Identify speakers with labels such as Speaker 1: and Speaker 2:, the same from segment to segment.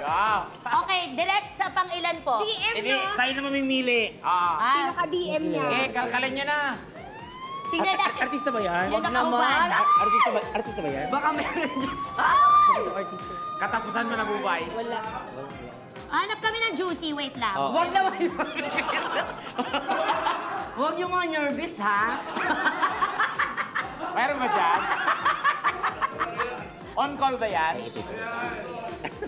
Speaker 1: Wow.
Speaker 2: Okay, direct sa pang-ilan po?
Speaker 3: DM,
Speaker 4: Hindi,
Speaker 3: no?
Speaker 4: tayo na mamimili.
Speaker 3: Sino ka-DM niya?
Speaker 1: Okay, kalkalin niyo na.
Speaker 2: Tingnan natin.
Speaker 4: Artista ba yan?
Speaker 2: Yan nakahubad.
Speaker 4: Artista ba yan?
Speaker 5: Baka meron dyan.
Speaker 1: Katapusan mo na, Bubay.
Speaker 3: Wala.
Speaker 2: Hanap kami ng juicy. Wait lang.
Speaker 5: Huwag naman. Huwag yung mga nervous, ha?
Speaker 1: Mayroon ba dyan? On call ba yan?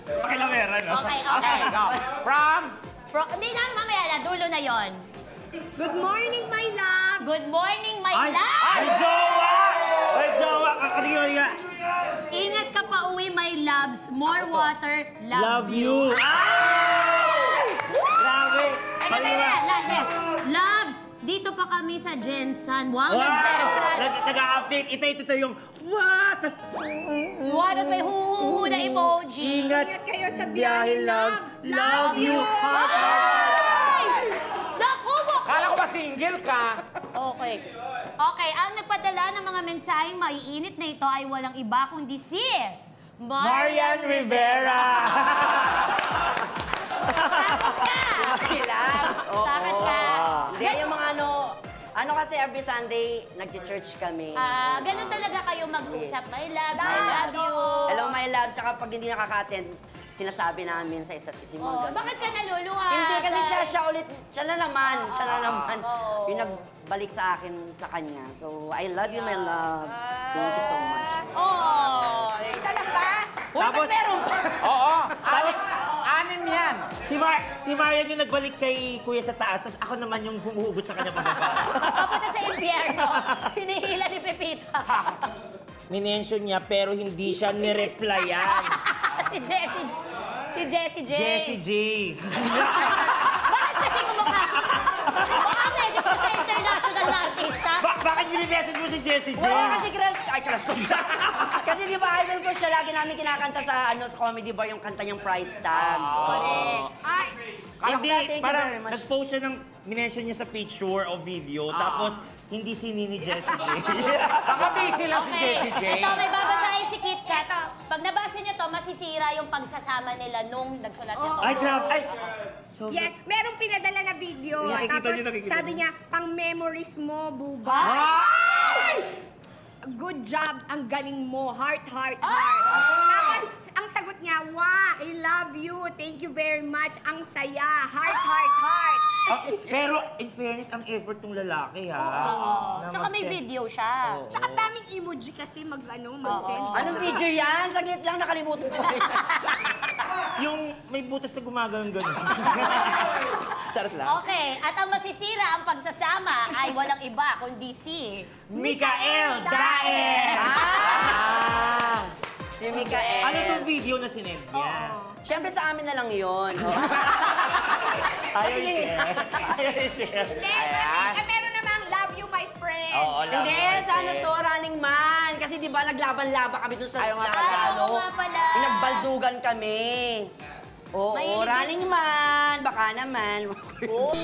Speaker 4: Pakilamera, no?
Speaker 2: Okay,
Speaker 1: Okay,
Speaker 2: okay.
Speaker 1: go. From?
Speaker 2: Hindi na, mamaya na. Dulo na yon.
Speaker 3: Good morning, my love.
Speaker 2: Good morning, my
Speaker 4: Ay!
Speaker 2: love!
Speaker 4: Ay, jowa! Ay, jowa! Kaliga.
Speaker 2: Ingat ka pa uwi, my loves. More water,
Speaker 4: Love you! Ay! Grabe!
Speaker 2: Yes. Loves, dito pa kami sa Jensen. Wow,
Speaker 4: Wow!
Speaker 2: Jensen.
Speaker 4: Nag-update. Ito yung, what?
Speaker 2: Wow, tapos may hu-hu-hu na emoji.
Speaker 4: Ingat
Speaker 3: kayo sa biyahe, loves.
Speaker 4: Love you!
Speaker 2: Ay! Naku,
Speaker 1: Kala ko ba single ka?
Speaker 2: Okay. Okay, ang nagpadala ng mga mensaheng maiinit na ito ay walang iba kundi si
Speaker 4: Marian Rivera!
Speaker 5: Relax. Oo.
Speaker 2: Takot ka.
Speaker 5: Hindi, yung mga ano kasi every Sunday, nag-church kami.
Speaker 2: Ganun talaga kayo mag-usap.
Speaker 5: Yes.
Speaker 2: My loves, I love you.
Speaker 5: Hello, my love. Saka pag hindi nakaka-attend, sinasabi namin sa isa't isa.
Speaker 2: Oh, bakit ka naluluha?
Speaker 5: Hindi kasi siya na naman.
Speaker 2: Oo.
Speaker 5: Yung nagbalik sa akin sa kanya. So, I love you, my loves. Thank you so much.
Speaker 2: Oh.
Speaker 3: Isa lang ba?
Speaker 4: Tapos,
Speaker 5: Meron pa.
Speaker 1: Oo. Anim yan.
Speaker 4: si Marian yung nagbalik kay Kuya sa taas, tapos ako naman yung humuhugot sa kanya pababa.
Speaker 2: Papunta sa impyerno. Hinihila ni Pepita.
Speaker 4: Minention niya pero hindi siya nireplyan.
Speaker 2: Si Jessie. Si Jessie J.
Speaker 4: Jessie J.
Speaker 2: Bakit kasi kumukha? Baka message ko sa international na artista.
Speaker 4: Bakit nili-message mo si Jessie J?
Speaker 5: Wala kasi crush ko siya. Kasi di ba idol ko siya, lagi namin kinakanta sa comedy bar yung kanta niyang price tag.
Speaker 2: Correct.
Speaker 3: Ay,
Speaker 4: Hindi,
Speaker 5: Thank you
Speaker 4: parang
Speaker 5: very much.
Speaker 4: nag-post siya ng minention niya sa picture o video, tapos hindi sinini Jessie J.
Speaker 1: Baka busy lang si Jessie J.
Speaker 2: Ito, may babasahin si Kit Kat. Pag nabasa niya to, masisira yung pagsasama nila nung nagsulat nito.
Speaker 4: Ay, grabe. Ay, so,
Speaker 3: yes, merong pinadala na video.
Speaker 4: Nakikita
Speaker 3: Tapos
Speaker 4: niyo, nakikita
Speaker 3: sabi
Speaker 4: niyo.
Speaker 3: niya, pang memories mo, buba.
Speaker 4: Ay!
Speaker 3: Good job, ang galing mo. Heart, heart, heart. Tapos, ang sagot niya, wow, I love you. Thank you very much. Ang saya. Heart, heart, heart.
Speaker 4: Pero, in fairness, ang effort ng lalaki, ha? Na
Speaker 2: Tsaka may
Speaker 4: mag-send.
Speaker 2: video siya.
Speaker 3: Tsaka daming emoji kasi mag-send.
Speaker 5: Anong video yan? Saglit lang, nakalimutan ko.
Speaker 4: Yung may butas na gumagano'n gano'n. Charot lang.
Speaker 2: Okay, at ang masisira ang pagsasama ay walang iba kundi si...
Speaker 4: Mikael Daes!
Speaker 5: Si Mikael.
Speaker 4: Ano yung video na sinend niya?
Speaker 5: Siyempre sa amin na lang yun.
Speaker 4: Ayaw i-share. Ayaw i-share.
Speaker 3: Meron namang love you, my friend.
Speaker 4: Oo, alam
Speaker 5: Hindi,
Speaker 4: mo,
Speaker 5: sa ano to, Running Man. Kasi di ba naglaban-laban kami dun sa
Speaker 1: Ayaw nga
Speaker 2: pala. Oo nga pala.
Speaker 5: Pinagbaldugan kami. Oo,
Speaker 2: Mahilig
Speaker 5: Running Man. Baka naman.
Speaker 2: Oh.